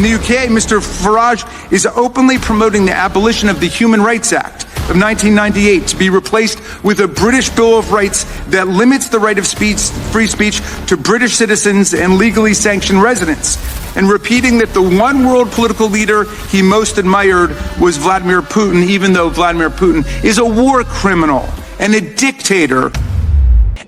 the UK, Mr. Farage is openly promoting the abolition of the Human Rights Act of 1998 to be replaced with a British Bill of Rights that limits the right of free speech to British citizens and legally sanctioned residents, and repeating that the one world political leader he most admired was Vladimir Putin, even though Vladimir Putin is a war criminal and a dictator.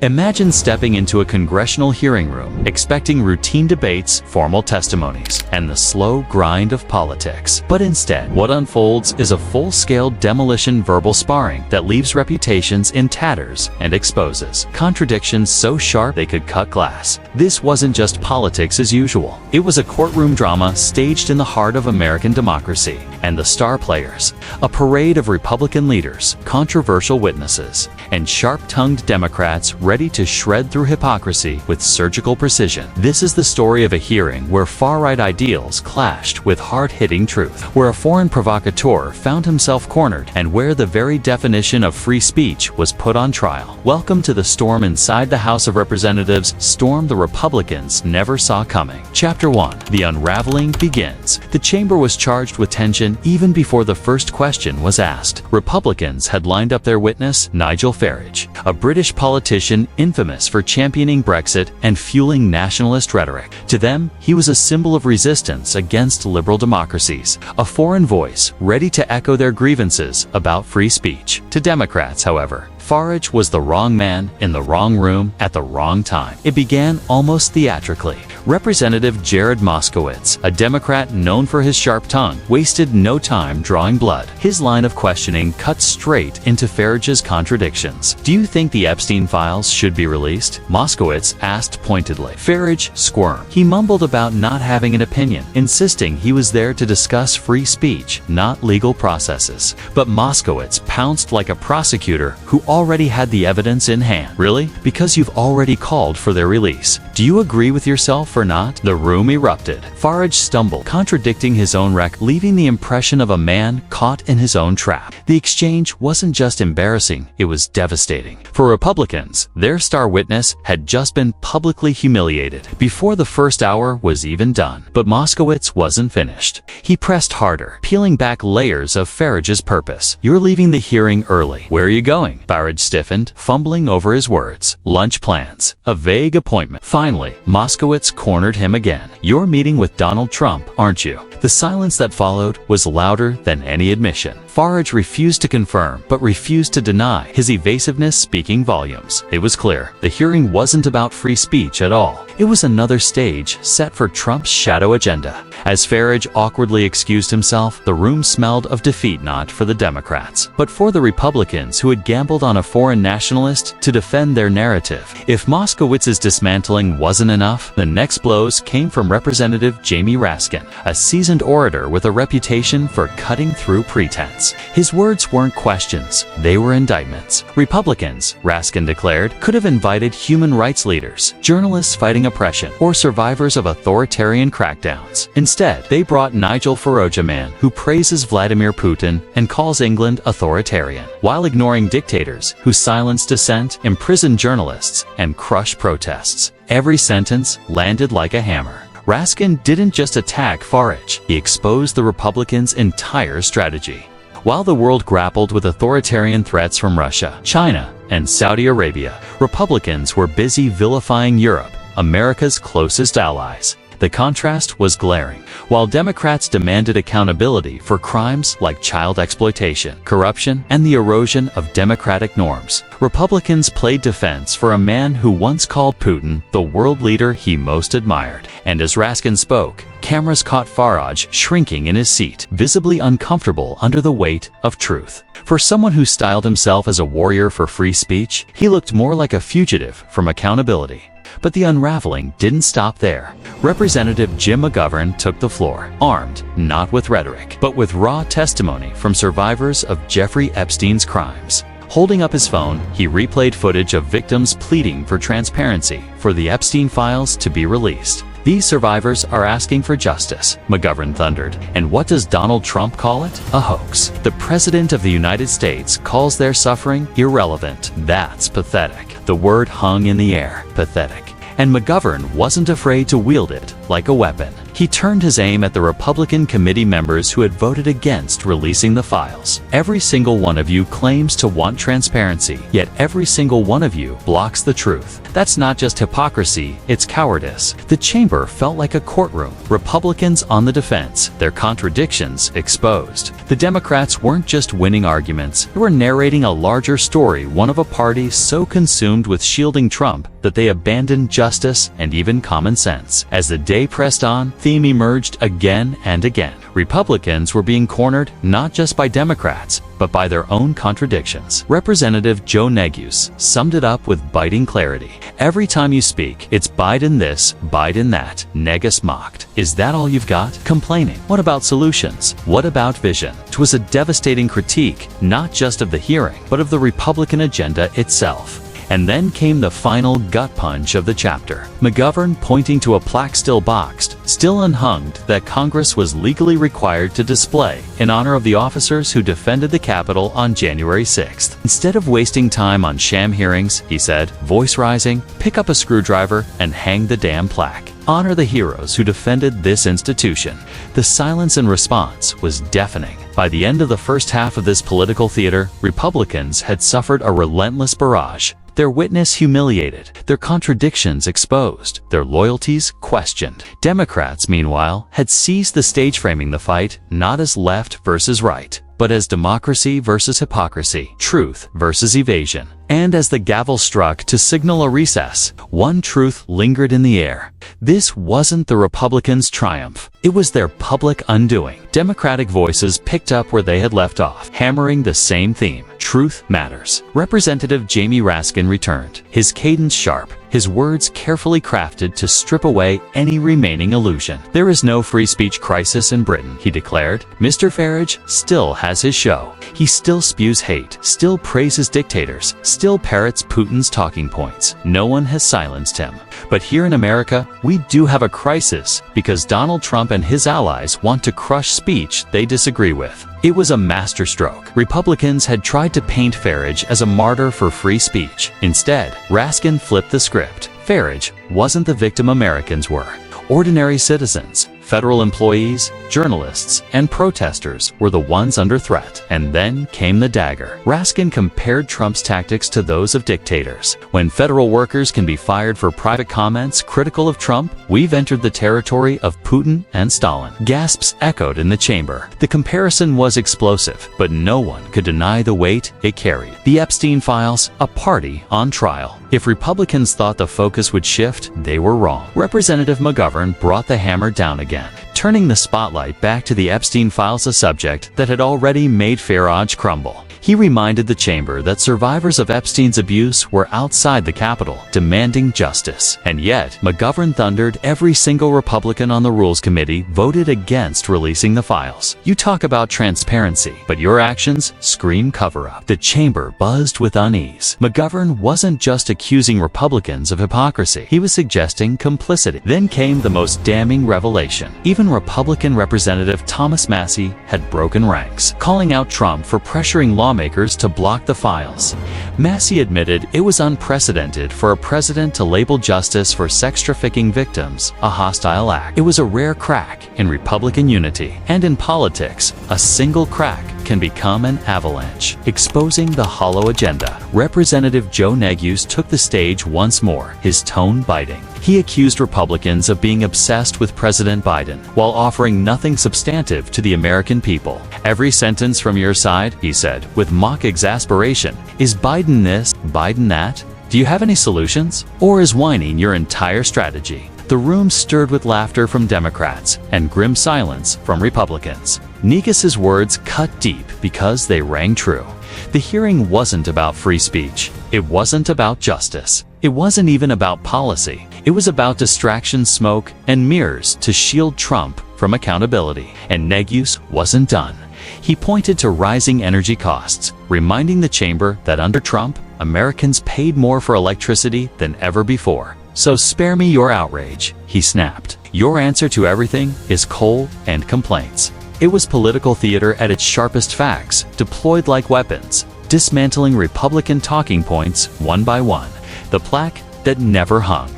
Imagine stepping into a congressional hearing room, expecting routine debates, formal testimonies, and the slow grind of politics. But instead, what unfolds is a full-scale demolition verbal sparring that leaves reputations in tatters and exposes contradictions so sharp they could cut glass. This wasn't just politics as usual. It was a courtroom drama staged in the heart of American democracy. And the star players, a parade of Republican leaders, controversial witnesses, and sharp-tongued Democrats ready to shred through hypocrisy with surgical precision. This is the story of a hearing where far-right ideals clashed with hard-hitting truth, where a foreign provocateur found himself cornered, and where the very definition of free speech was put on trial. Welcome to the storm inside the House of Representatives, storm the Republicans never saw coming. Chapter 1. The unraveling begins. The chamber was charged with tension even before the first question was asked. Republicans had lined up their witness, Nigel Farage, a British politician infamous for championing Brexit and fueling nationalist rhetoric. To them, he was a symbol of resistance against liberal democracies, a foreign voice ready to echo their grievances about free speech. To Democrats, however, Farage was the wrong man in the wrong room at the wrong time. It began almost theatrically. Representative Jared Moskowitz, a Democrat known for his sharp tongue, wasted no time drawing blood. His line of questioning cut straight into Farage's contradictions. "Do you think the Epstein files should be released?" Moskowitz asked pointedly. Farage squirmed. He mumbled about not having an opinion, insisting he was there to discuss free speech, not legal processes. But Moskowitz pounced like a prosecutor who already had the evidence in hand. "Really? Because you've already called for their release. Do you agree with yourself or not?" The room erupted. Farage stumbled, contradicting his own record, leaving the impression of a man caught in his own trap. The exchange wasn't just embarrassing, it was devastating. For Republicans, their star witness had just been publicly humiliated before the first hour was even done. But Moskowitz wasn't finished. He pressed harder, peeling back layers of Farage's purpose. "You're leaving the hearing early. Where are you going?" Farage stiffened, fumbling over his words. "Lunch plans. A vague appointment." Finally, Moskowitz cornered him again. "You're meeting with Donald Trump, aren't you?" The silence that followed was louder than any admission. Farage refused to confirm, but refused to deny, his evasiveness speaking volumes. It was clear, the hearing wasn't about free speech at all. It was another stage set for Trump's shadow agenda. As Farage awkwardly excused himself, the room smelled of defeat, not for the Democrats, but for the Republicans who had gambled on a foreign nationalist to defend their narrative. If Moskowitz's dismantling wasn't enough, the next blows came from Representative Jamie Raskin, a seasoned orator with a reputation for cutting through pretense. His words weren't questions, they were indictments. Republicans, Raskin declared, could have invited human rights leaders, journalists fighting oppression, or survivors of authoritarian crackdowns. Instead, they brought Nigel Farage, a man who praises Vladimir Putin and calls England authoritarian, while ignoring dictators who silence dissent, imprison journalists, and crush protests. Every sentence landed like a hammer. Raskin didn't just attack Farage, he exposed the Republicans' entire strategy. While the world grappled with authoritarian threats from Russia, China, and Saudi Arabia, Republicans were busy vilifying Europe, America's closest allies. The contrast was glaring. While Democrats demanded accountability for crimes like child exploitation, corruption, and the erosion of democratic norms, Republicans played defense for a man who once called Putin the world leader he most admired. And as Raskin spoke, cameras caught Farage shrinking in his seat, visibly uncomfortable under the weight of truth. For someone who styled himself as a warrior for free speech, he looked more like a fugitive from accountability. But the unraveling didn't stop there. Representative Jim McGovern took the floor, armed not with rhetoric, but with raw testimony from survivors of Jeffrey Epstein's crimes. Holding up his phone, he replayed footage of victims pleading for transparency, for the Epstein files to be released. "These survivors are asking for justice," McGovern thundered. And what does Donald Trump call it? A hoax. The President of the United States calls their suffering irrelevant. That's pathetic. The word hung in the air. Pathetic. And McGovern wasn't afraid to wield it like a weapon. He turned his aim at the Republican committee members who had voted against releasing the files. Every single one of you claims to want transparency, yet every single one of you blocks the truth. That's not just hypocrisy, it's cowardice. The chamber felt like a courtroom. Republicans on the defense, their contradictions exposed. The Democrats weren't just winning arguments, they were narrating a larger story, one of a party so consumed with shielding Trump that they abandoned justice and even common sense. As the day pressed on, theme emerged again and again. Republicans were being cornered not just by Democrats, but by their own contradictions. Representative Joe Neguse summed it up with biting clarity. Every time you speak, it's Biden this, Biden that, Negus mocked. Is that all you've got? Complaining. What about solutions? What about vision? It was a devastating critique, not just of the hearing, but of the Republican agenda itself. And then came the final gut punch of the chapter. McGovern pointing to a plaque still boxed, still unhung, that Congress was legally required to display in honor of the officers who defended the Capitol on January 6th. Instead of wasting time on sham hearings, he said, voice rising, pick up a screwdriver and hang the damn plaque. Honor the heroes who defended this institution. The silence in response was deafening. By the end of the first half of this political theater, Republicans had suffered a relentless barrage. Their witness humiliated, their contradictions exposed, their loyalties questioned. Democrats, meanwhile, had seized the stage, framing the fight not as left versus right, but as democracy versus hypocrisy, truth versus evasion. And as the gavel struck to signal a recess, one truth lingered in the air. This wasn't the Republicans' triumph. It was their public undoing. Democratic voices picked up where they had left off, hammering the same theme. Truth matters. Representative Jamie Raskin returned, his cadence sharp, his words carefully crafted to strip away any remaining illusion. There is no free speech crisis in Britain, he declared. Mr. Farage still has his show. He still spews hate, still praises dictators, still parrots Putin's talking points. No one has silenced him. But here in America, we do have a crisis because Donald Trump and his allies want to crush speech they disagree with. It was a masterstroke. Republicans had tried to paint Farage as a martyr for free speech. Instead, Raskin flipped the script. Farage wasn't the victim Americans were. Ordinary citizens, federal employees, journalists, and protesters were the ones under threat. And then came the dagger. Raskin compared Trump's tactics to those of dictators. When federal workers can be fired for private comments critical of Trump, we've entered the territory of Putin and Stalin. Gasps echoed in the chamber. The comparison was explosive, but no one could deny the weight it carried. The Epstein files, a party on trial. If Republicans thought the focus would shift, they were wrong. Representative McGovern brought the hammer down again, turning the spotlight back to the Epstein files, a subject that had already made Farage crumble. He reminded the chamber that survivors of Epstein's abuse were outside the Capitol, demanding justice. And yet, McGovern thundered, every single Republican on the Rules Committee voted against releasing the files. You talk about transparency, but your actions scream cover-up. The chamber buzzed with unease. McGovern wasn't just accusing Republicans of hypocrisy. He was suggesting complicity. Then came the most damning revelation. Even Republican Representative Thomas Massie had broken ranks, calling out Trump for pressuring lawmakers to block the files. Massie admitted it was unprecedented for a president to label justice for sex trafficking victims a hostile act. It was a rare crack in Republican unity. And in politics, a single crack can become an avalanche, exposing the hollow agenda. Representative Joe Neguse took the stage once more, his tone biting. He accused Republicans of being obsessed with President Biden, while offering nothing substantive to the American people. Every sentence from your side, he said, with mock exasperation, is Biden this, Biden that? Do you have any solutions? Or is whining your entire strategy? The room stirred with laughter from Democrats and grim silence from Republicans. Neguse's words cut deep because they rang true. The hearing wasn't about free speech. It wasn't about justice. It wasn't even about policy. It was about distraction, smoke, and mirrors to shield Trump from accountability. And Neguse wasn't done. He pointed to rising energy costs, reminding the chamber that under Trump, Americans paid more for electricity than ever before. So spare me your outrage, he snapped. Your answer to everything is coal and complaints. It was political theater at its sharpest, facts deployed like weapons, dismantling Republican talking points one by one, the plaque that never hung.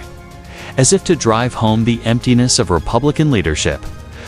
As if to drive home the emptiness of Republican leadership,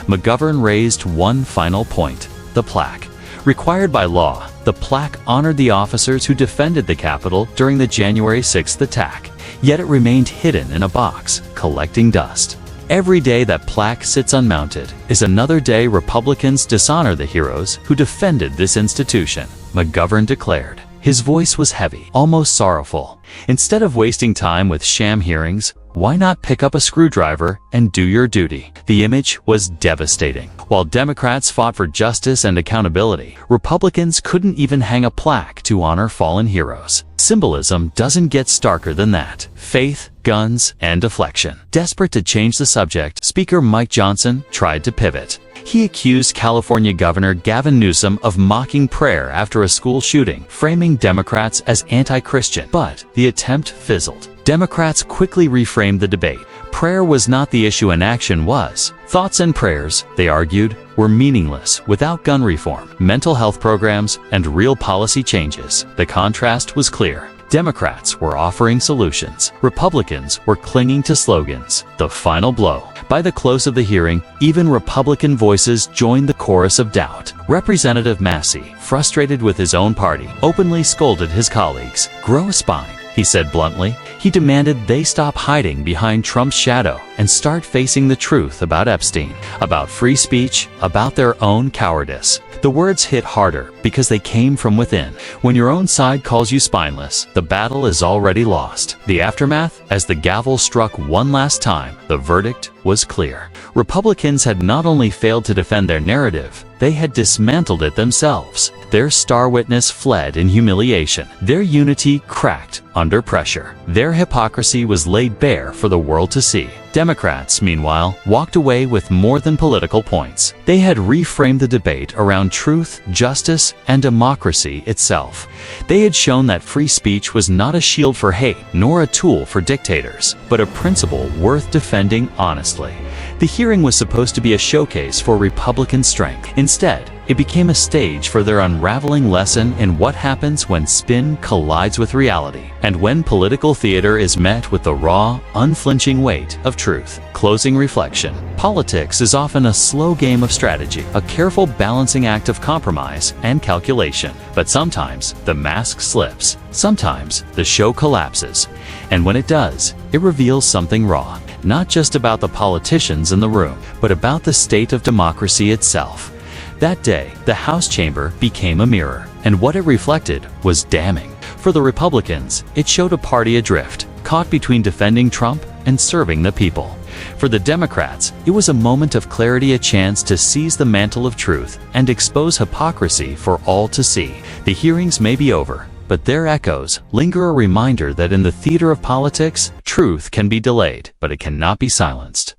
McGovern raised one final point: the plaque. Required by law, the plaque honored the officers who defended the Capitol during the January 6th attack, yet it remained hidden in a box, collecting dust. Every day that plaque sits unmounted is another day Republicans dishonor the heroes who defended this institution, McGovern declared. His voice was heavy, almost sorrowful. Instead of wasting time with sham hearings, why not pick up a screwdriver and do your duty? The image was devastating. While Democrats fought for justice and accountability, Republicans couldn't even hang a plaque to honor fallen heroes. Symbolism doesn't get starker than that. Faith, guns, and deflection. Desperate to change the subject, Speaker Mike Johnson tried to pivot. He accused California Governor Gavin Newsom of mocking prayer after a school shooting, framing Democrats as anti-Christian. But the attempt fizzled. Democrats quickly reframed the debate. Prayer was not the issue and action was. Thoughts and prayers, they argued, were meaningless without gun reform, mental health programs, and real policy changes. The contrast was clear. Democrats were offering solutions. Republicans were clinging to slogans. The final blow. By the close of the hearing, even Republican voices joined the chorus of doubt. Representative Massey, frustrated with his own party, openly scolded his colleagues. "Grow a spine," he said bluntly. He demanded they stop hiding behind Trump's shadow and start facing the truth about Epstein, about free speech, about their own cowardice. The words hit harder because they came from within. When your own side calls you spineless, the battle is already lost. The aftermath, as the gavel struck one last time, the verdict was clear. Republicans had not only failed to defend their narrative, they had dismantled it themselves. Their star witness fled in humiliation. Their unity cracked under pressure. Their hypocrisy was laid bare for the world to see. Democrats, meanwhile, walked away with more than political points. They had reframed the debate around truth, justice, and democracy itself. They had shown that free speech was not a shield for hate, nor a tool for dictators, but a principle worth defending honestly. The hearing was supposed to be a showcase for Republican strength. Instead, it became a stage for their unraveling lesson in what happens when spin collides with reality, and when political theater is met with the raw, unflinching weight of truth. Closing reflection. Politics is often a slow game of strategy, a careful balancing act of compromise and calculation. But sometimes the mask slips. Sometimes the show collapses. And when it does, it reveals something raw. Not just about the politicians in the room, but about the state of democracy itself. That day, the House chamber became a mirror, and what it reflected was damning. For the Republicans, it showed a party adrift, caught between defending Trump and serving the people. For the Democrats, it was a moment of clarity, a chance to seize the mantle of truth and expose hypocrisy for all to see. The hearings may be over, but their echoes linger, a reminder that in the theater of politics, truth can be delayed, but it cannot be silenced.